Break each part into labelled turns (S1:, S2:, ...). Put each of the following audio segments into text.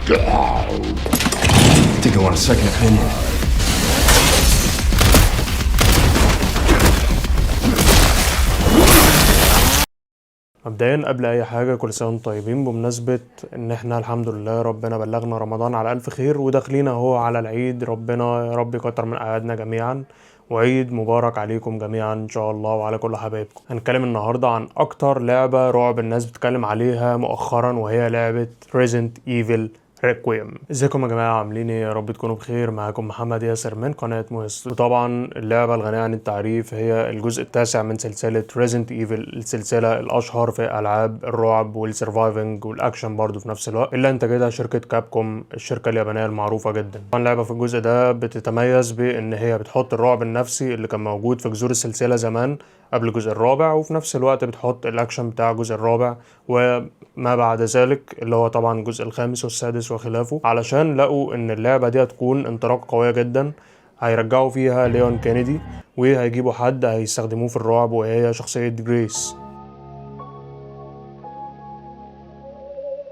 S1: Think I want a second opinion.
S2: مبدئيا قبل اي حاجه كل سنه وانتم طيبين بمناسبه ان احنا الحمد لله ربنا بلغنا رمضان على الف خير وداخلين اهو على العيد. ربنا يا رب يكتر من اعيادنا جميعا وعيد مبارك عليكم جميعا ان شاء الله وعلى كل حبايبكم. هنتكلم النهارده عن اكتر لعبه رعب الناس بتتكلم عليها مؤخرا وهي لعبه Resident Evil ريكويم. ازيكم يا جماعه، عاملين ايه؟ يا رب تكونوا بخير. معاكم محمد ياسر من قناه مهست. وطبعا اللعبه الغنيه عن التعريف هي الجزء التاسع من سلسله Resident Evil، السلسله الاشهر في العاب الرعب والسرفايفنج والاكشن برضو في نفس الوقت، اللي انتجتها شركه كابكوم، الشركه اليابانيه المعروفه جدا. طبعا اللعبه في الجزء ده بتتميز بان هي بتحط الرعب النفسي اللي كان موجود في جذور السلسله زمان قبل الجزء الرابع، وفي نفس الوقت بتحط الاكشن بتاع الجزء الرابع وما بعد ذلك اللي هو طبعا الجزء الخامس والسادس وخلافه، علشان لقوا ان اللعبة دي هتكون انطلاقة قوية جدا. هيرجعوا فيها ليون كينيدي وهيجيبوا حد هيستخدموه في الرعب وهي شخصية جريس.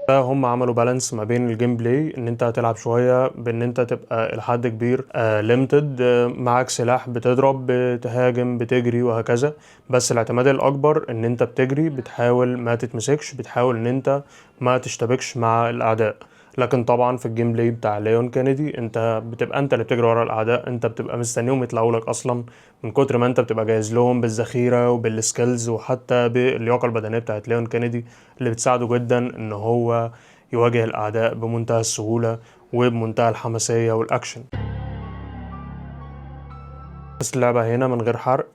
S2: هم عملوا بالانس ما بين الجيم بلاي ان انت هتلعب شويه بان انت تبقى لحد كبير ليمتد، معاك سلاح بتضرب بتهاجم بتجري وهكذا، بس الاعتماد الاكبر ان انت بتجري، بتحاول ما تتمسكش، بتحاول ان انت ما تشتبكش مع الاعداء. لكن طبعا في الجيم بلاي بتاع ليون كينيدي انت بتبقى انت اللي بتجري ورا الاعداء، انت بتبقى مستنيهم يطلعوا لك اصلا من كتر ما انت بتبقى جاهز لهم بالذخيره وبالسكيلز وحتى باللياقه البدنيه بتاعت ليون كينيدي اللي بتساعده جدا ان هو يواجه الاعداء بمنتهى السهوله وبمنتهى الحماسيه والاكشن. بس اللعبه هنا من غير حرق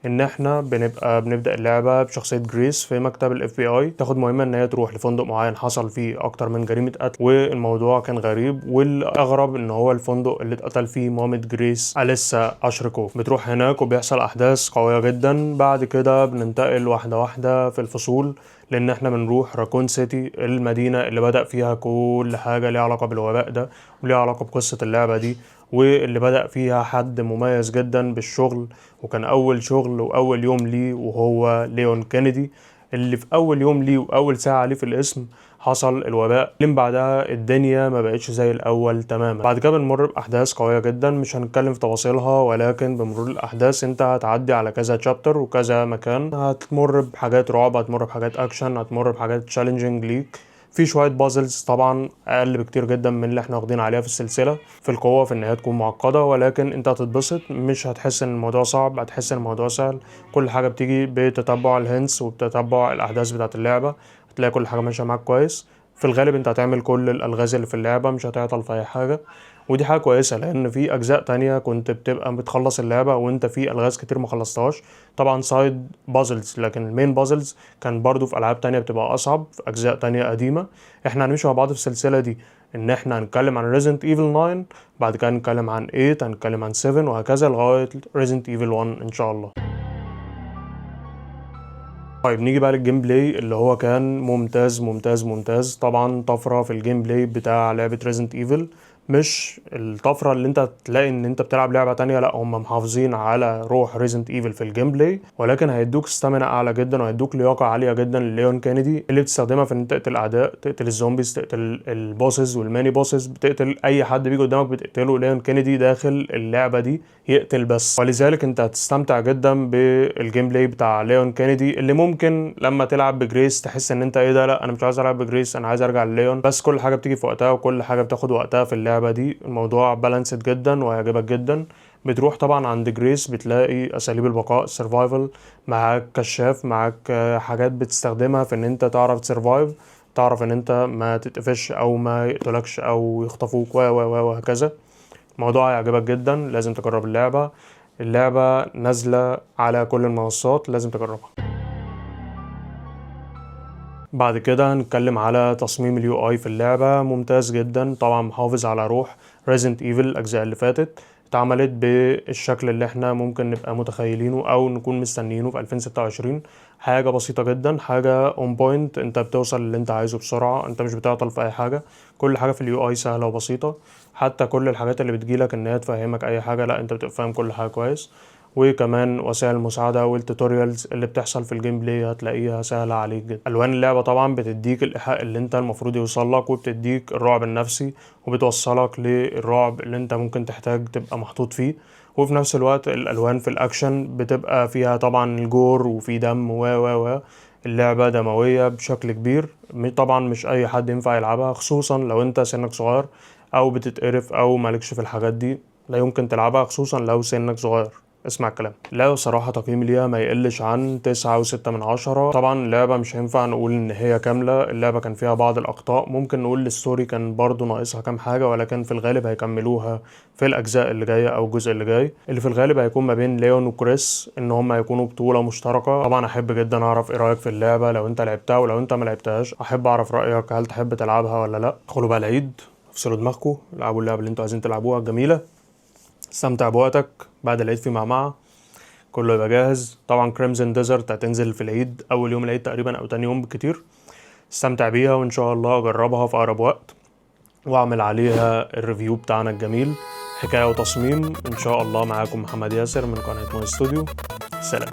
S2: ان احنا بنبدا اللعبه بشخصيه جريس في مكتب الاف بي اي، تاخد مهمه ان هي تروح لفندق معين حصل فيه اكتر من جريمه قتل، والموضوع كان غريب، والاغرب ان هو الفندق اللي اتقتل فيه مامة جريس أليسا اشركوف. بتروح هناك وبيحصل احداث قويه جدا. بعد كده بننتقل واحده واحده في الفصول، لان احنا بنروح راكون سيتي، المدينه اللي بدأ فيها كل حاجه ليها علاقه بالوباء ده وليها علاقه بقصه اللعبه دي، واللي بدأ فيها حد مميز جدا بالشغل، وكان أول شغل وأول يوم ليه وهو ليون كينيدي، اللي في أول يوم ليه وأول ساعة ليه في الاسم حصل الوباء. من بعدها الدنيا ما بقتش زي الأول تماما. بعد كده بنمر بأحداث قوية جدا مش هنتكلم في تفاصيلها، ولكن بمرور الأحداث انت هتعدي على كذا تشابتر وكذا مكان، هتمر بحاجات رعب، هتمر بحاجات أكشن، هتمر بحاجات تشالنجينج ليك، في شويه بازلز طبعا اقل بكتير جدا من اللي احنا واخدين عليها في السلسله في القوه، في ان هي تكون معقده، ولكن انت هتتبسط، مش هتحس ان الموضوع صعب، هتحس ان الموضوع سهل. كل حاجه بتيجي بتتبع الهنتس وبتتبع الاحداث بتاعه اللعبه، هتلاقي كل حاجه ماشيه معاك كويس. في الغالب انت هتعمل كل الالغاز اللي في اللعبه، مش هتعطل في اي حاجه، ودي حاجه كويسه، لان في اجزاء تانية كنت بتبقى بتخلص اللعبه وانت في الغاز كتير ما خلصتهاش، طبعا سايد بازلز، لكن المين بازلز كان برضو في العاب تانية بتبقى اصعب في اجزاء تانية قديمه. احنا هنمشي مع بعض في السلسله دي ان احنا هنتكلم عن Resident Evil 9، بعد كده هنتكلم عن 8، هنتكلم عن 7 وهكذا لغايه Resident Evil 1 ان شاء الله. طيب نيجي بقى للجيم بلاي اللي هو كان ممتاز ممتاز ممتاز. طبعا طفرة في الجيم بلاي بتاع لعبة Resident Evil، مش الطفرة اللي انت تلاقي ان انت بتلعب لعبة تانية، لا هم محافظين على روح Resident Evil في الجيم بلاي، ولكن هيدوك استامينا اعلى جدا وهيدوك لياقة عالية جدا لليون كينيدي اللي بتستخدمها في ان انت تقتل الاعداء، تقتل الزومبيز، تقتل البوسز والماني بوسز، بتقتل اي حد بيجي قدامك بتقتله. ليون كينيدي داخل اللعبة دي يقتل بس، ولذلك انت هتستمتع جدا بالجيم بلاي بتاع ليون كينيدي، اللي ممكن لما تلعب بجريس تحس ان انت ايه ده، لا انا مش عايز العب بجريس، انا عايز ارجع لليون. بس كل حاجه بتيجي في وقتها وكل حاجه بتاخد وقتها في اللعبه دي، الموضوع بالانسد جدا وهيعجبك جدا. بتروح طبعا عند جريس بتلاقي اساليب البقاء السرفايفل، معاك كشاف، معاك حاجات بتستخدمها في ان انت تعرف تسرفايف، تعرف ان انت ما تتقفش او ما يقتلكش او يخطفوك وهكذا. الموضوع هيعجبك جدا، لازم تجرب اللعبة. اللعبة نازلة على كل المنصات، لازم تجربها. بعد كده هنتكلم على تصميم اليو اي في اللعبة، ممتاز جدا طبعا، محافظ على روح Resident Evil الأجزاء اللي فاتت، اتعملت بالشكل اللي احنا ممكن نبقى متخيلينه او نكون مستنيينه في 2026. حاجة بسيطة جدا، حاجة اون بوينت، انت بتوصل اللي انت عايزه بسرعة، انت مش بتعطل في اي حاجة، كل حاجة في اليو اي سهلة وبسيطة. حتى كل الحاجات اللي بتجيلك ان هي تفهمك اي حاجة، لا انت بتفهم كل حاجة كويس. وكمان وسائل المساعدة والتوتوريالز اللي بتحصل في الجيم بلاي هتلاقيها سهلة عليك جدا. ألوان اللعبة طبعا بتديك الإيحاء اللي انت المفروض يوصلك، وبتديك الرعب النفسي وبتوصلك للرعب اللي انت ممكن تحتاج تبقى محطوط فيه. وفي نفس الوقت الألوان في الأكشن بتبقى فيها طبعا الجور وفي دم و اللعبة دموية بشكل كبير. طبعا مش أي حد ينفع يلعبها، خصوصا لو انت سنك صغير أو بتتقرف أو مالكش في الحاجات دي، لا يمكن تلعبها خصوصا لو سنك صغير. اسمع الكلام. لا صراحة تقييمي ليها ما يقلش عن 9.6 من 10. طبعا اللعبة مش هينفع نقول ان هي كاملة، اللعبة كان فيها بعض الاخطاء، ممكن نقول الستوري كان برضو ناقصها كام حاجة، ولكن في الغالب هيكملوها في الاجزاء اللي جاية او الجزء اللي جاي، اللي في الغالب هيكون ما بين ليون وكريس، ان هم هيكونوا بطولة مشتركة. طبعا احب جدا اعرف ايه رايك في اللعبة لو انت لعبتها، ولو انت ما لعبتهاش احب اعرف رايك، هل تحب تلعبها ولا لا. ادخلوا بقى العيد، افصلوا دماغكم، العبوا اللعبة اللي انتوا عايزين تلعبوها الجميلة، استمتع بوقتك بعد العيد في معمعة، كله يبقى جاهز. طبعا كريمزن ديزرت هتنزل في العيد، اول يوم العيد تقريبا او تاني يوم بكتير. استمتع بيها، وان شاء الله اجربها في اقرب وقت واعمل عليها الريفيو بتاعنا الجميل، حكاية وتصميم. ان شاء الله معاكم محمد ياسر من قناة مون ستوديو. سلام.